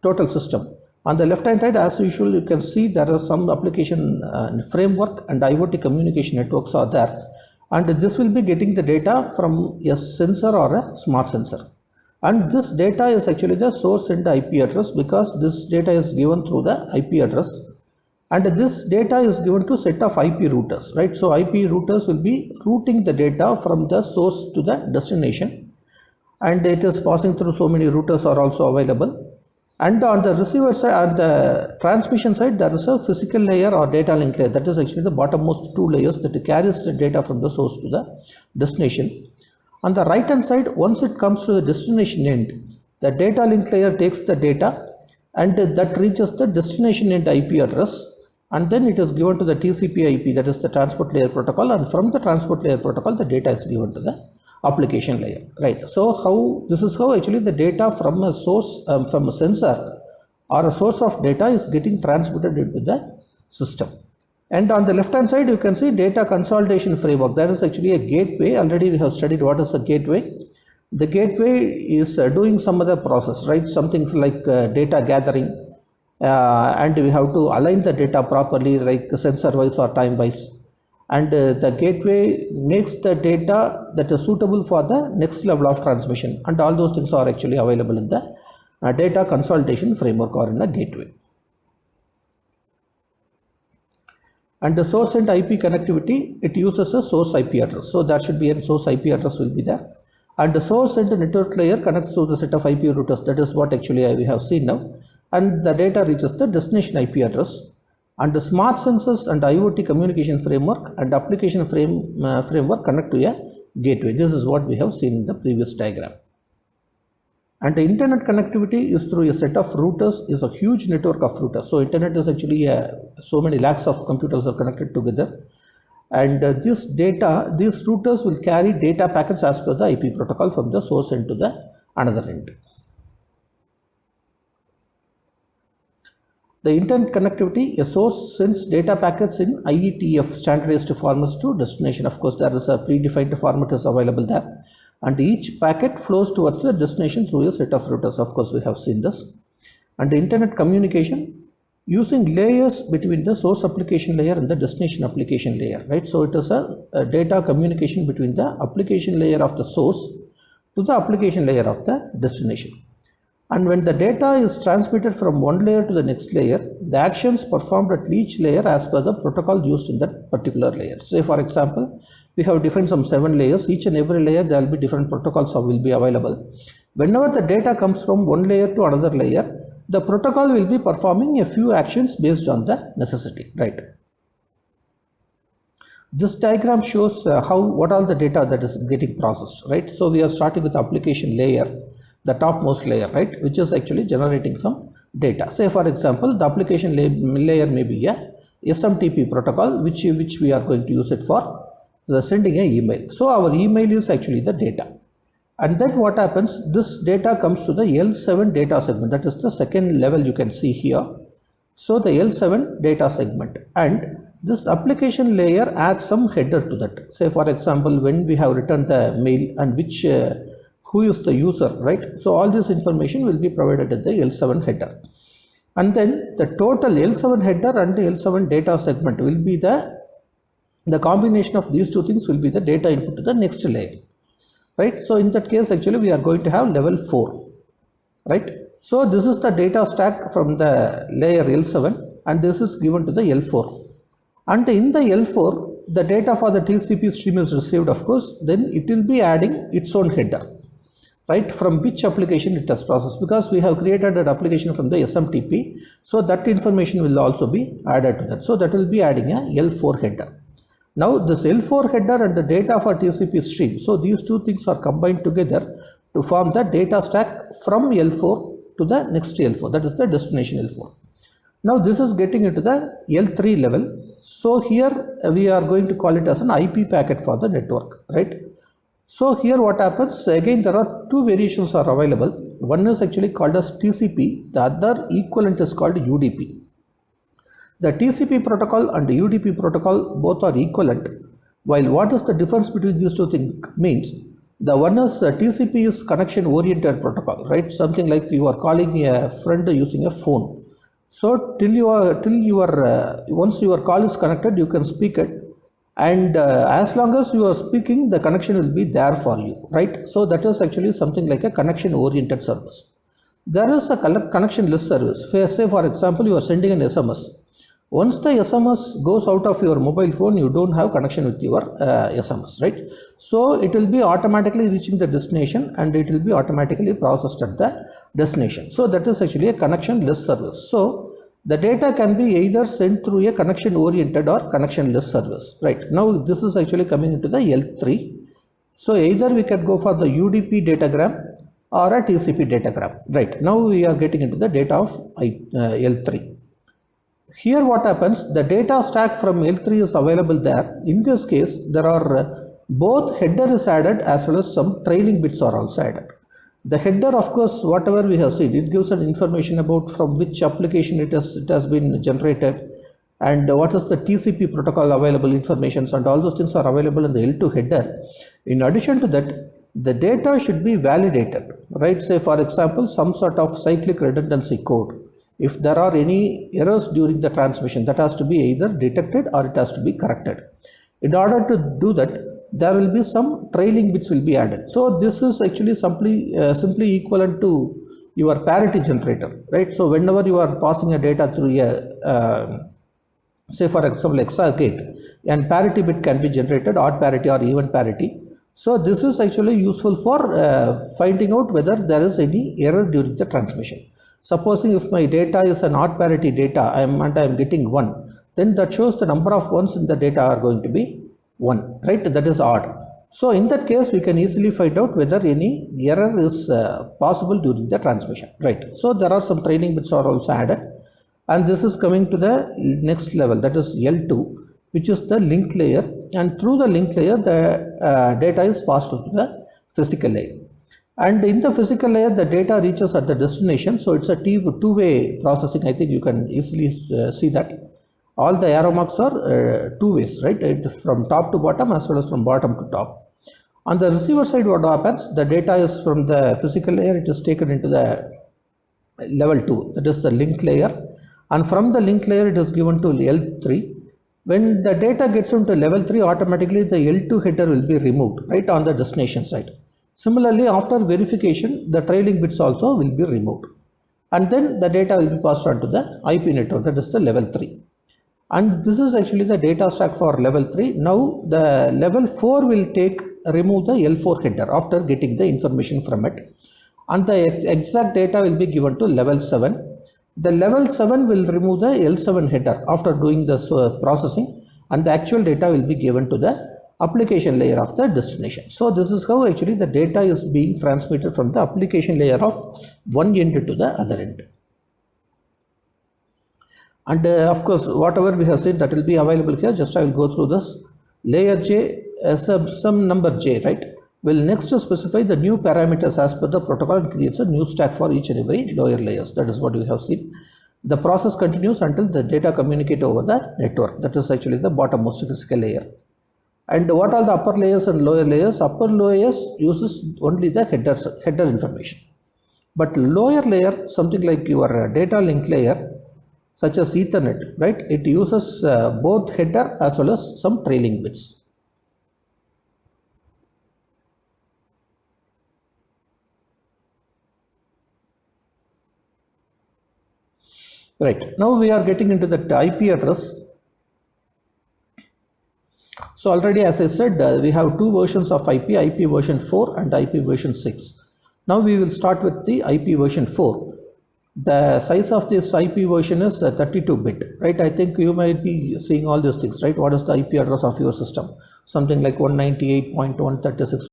total system. On the left hand side, as usual, you can see there is some application framework and IoT communication networks are there, and this will be getting the data from a sensor or a smart sensor. And this data is actually the source and the IP address, because this data is given through the IP address, and this data is given to set of IP routers, right? So IP routers will be routing the data from the source to the destination, and it is passing through so many routers are also available. And on the receiver side, on the transmission side, there is a physical layer or data link layer. That is actually the bottommost two layers that carries the data from the source to the destination. On the right hand side, once it comes to the destination end, the data link layer takes the data and that reaches the destination end IP address, and then it is given to the TCP IP, that is the transport layer protocol, and from the transport layer protocol the data is given to the application layer, right? So this is how actually the data from a source, from a sensor or a source of data is getting transmitted into the system. And on the left hand side, you can see data consolidation framework. There is actually a gateway. Already we have studied what is a gateway. The gateway is doing some other process, right? Something like data gathering, and we have to align the data properly, like sensor wise or time wise. And the gateway makes the data that is suitable for the next level of transmission, and all those things are actually available in the data consolidation framework or in a gateway. And the source and IP connectivity, it uses a source IP address, so there should be a source IP address will be there, and the source and the network layer connects to the set of IP routers. That is what actually we have seen now, and the data reaches the destination IP address. And the smart sensors and IoT communication framework and application framework connect to a gateway. This is what we have seen in the previous diagram. And the internet connectivity is through a set of routers, is a huge network of routers. So internet is actually so many lakhs of computers are connected together, and this data, these routers will carry data packets as per the IP protocol from the source end to the another end. The internet connectivity, a source sends data packets in IETF standardized formats to destination. Of course, there is a predefined format is available there, and each packet flows towards the destination through a set of routers. Of course, we have seen this. And the internet communication using layers between the source application layer and the destination application layer, right? So it is a data communication between the application layer of the source to the application layer of the destination. And when the data is transmitted from one layer to the next layer, the actions performed at each layer as per the protocol used in that particular layer. Say for example, we have defined some 7 layers. Each and every layer there will be different protocols will be available. Whenever the data comes from one layer to another layer, the protocol will be performing a few actions based on the necessity, right? This diagram shows what all the data that is getting processed, right? So we are starting with the application layer, the topmost layer, right, which is actually generating some data. Say for example, the application layer may be a SMTP protocol, which we are going to use it for sending an email. So our email is actually the data, and then what happens, this data comes to the L7 data segment. That is the second level you can see here. So the L7 data segment, and this application layer adds some header to that. Say for example, when we have returned the mail and which who is the user, right? So all this information will be provided in the L7 header, and then the total L7 header and the L7 data segment will be the combination of these two things will be the data input to the next layer, right? So in that case, actually we are going to have level 4, right? So this is the data stack from the layer L7, and this is given to the L4, and in the L4 the data for the TCP stream is received, of course. Then it will be adding its own header, right, from which application it has processed, because we have created an application from the SMTP, so that information will also be added to that. So that will be adding a L4 header. Now this L4 header and the data for TCP stream, so these two things are combined together to form the data stack from L4 to the next L4, that is the destination L4. Now this is getting into the L3 level. So here we are going to call it as an IP packet for the network, right? So here what happens, again there are two variations are available. One is actually called as TCP, the other equivalent is called UDP. The TCP protocol and the UDP protocol both are equivalent, while what is the difference between these two things means, The one is TCP is connection oriented protocol, right? Something like you are calling a friend using a phone. So once your call is connected, you can speak it, and as long as you are speaking, the connection will be there for you, right? So that is actually something like a connection oriented service. There is a connectionless service. Say for example, you are sending an SMS. Once the SMS goes out of your mobile phone, you don't have connection with your SMS, right? So it will be automatically reaching the destination, and it will be automatically processed at the destination. So that is actually a connectionless service. So the data can be either sent through a connection oriented or connectionless service, right? Now this is actually coming into the L3. So either we can go for the UDP datagram or a TCP datagram, right? Now we are getting into the data of L3. Here what happens, the data stack from L3 is available there. In this case, there are both header is added as well as some trailing bits are also added. The header, of course, whatever we have seen, it gives an information about from which application it has been generated, and what is the TCP protocol available information, and all those things are available in the L2 header. In addition to that, the data should be validated, right? Say for example, some sort of cyclic redundancy code. If there are any errors during the transmission, that has to be either detected or it has to be corrected. In order to do that, there will be some trailing bits will be added. So this is actually simply equivalent to your parity generator, right? So whenever you are passing a data through a say for example XOR gate, and parity bit can be generated, odd parity or even parity. So this is actually useful for finding out whether there is any error during the transmission. Supposing if my data is an odd parity data, I am getting 1, then that shows the number of ones in the data are going to be 1, right? That is odd. So in that case, we can easily find out whether any error is possible during the transmission, right? So there are some trailing bits are also added, and this is coming to the next level, that is L2, which is the link layer, and through the link layer, the data is passed to the physical layer. And in the physical layer, the data reaches at the destination. So it's a two-way processing. I think you can easily see that. All the arrow marks are two ways, right? From top to bottom as well as from bottom to top. On the receiver side, what happens? The data is from the physical layer. It is taken into the level 2. That is the link layer. And from the link layer, it is given to L3. When the data gets into level 3, automatically the L2 header will be removed, right, on the destination side. Similarly, after verification, the trailing bits also will be removed, and then the data will be passed on to the IP network, that is the level 3. And this is actually the data stack for level 3. Now the level 4 will remove the L4 header after getting the information from it, and the exact data will be given to level 7. The level 7 will remove the L7 header after doing this processing, and the actual data will be given to the application layer of the destination. So this is how actually the data is being transmitted from the application layer of one end to the other end. And of course, whatever we have said, that will be available here. Just I will go through this. Layer J, some number J, right, will next specify the new parameters as per the protocol and creates a new stack for each and every lower layers. That is what we have seen. The process continues until the data communicate over the network. That is actually the bottommost physical layer. And what are the upper layers and lower layers? Upper layers uses only the header information. But lower layer, something like your data link layer, such as Ethernet, right? It uses both header as well as some trailing bits. Right, now we are getting into the IP address. So already, as I said, we have two versions of IP version 4 and IP version 6. Now we will start with the IP version 4. The size of this IP version is 32-bit, right? I think you might be seeing all these things, right? What is the IP address of your system? Something like 198.136.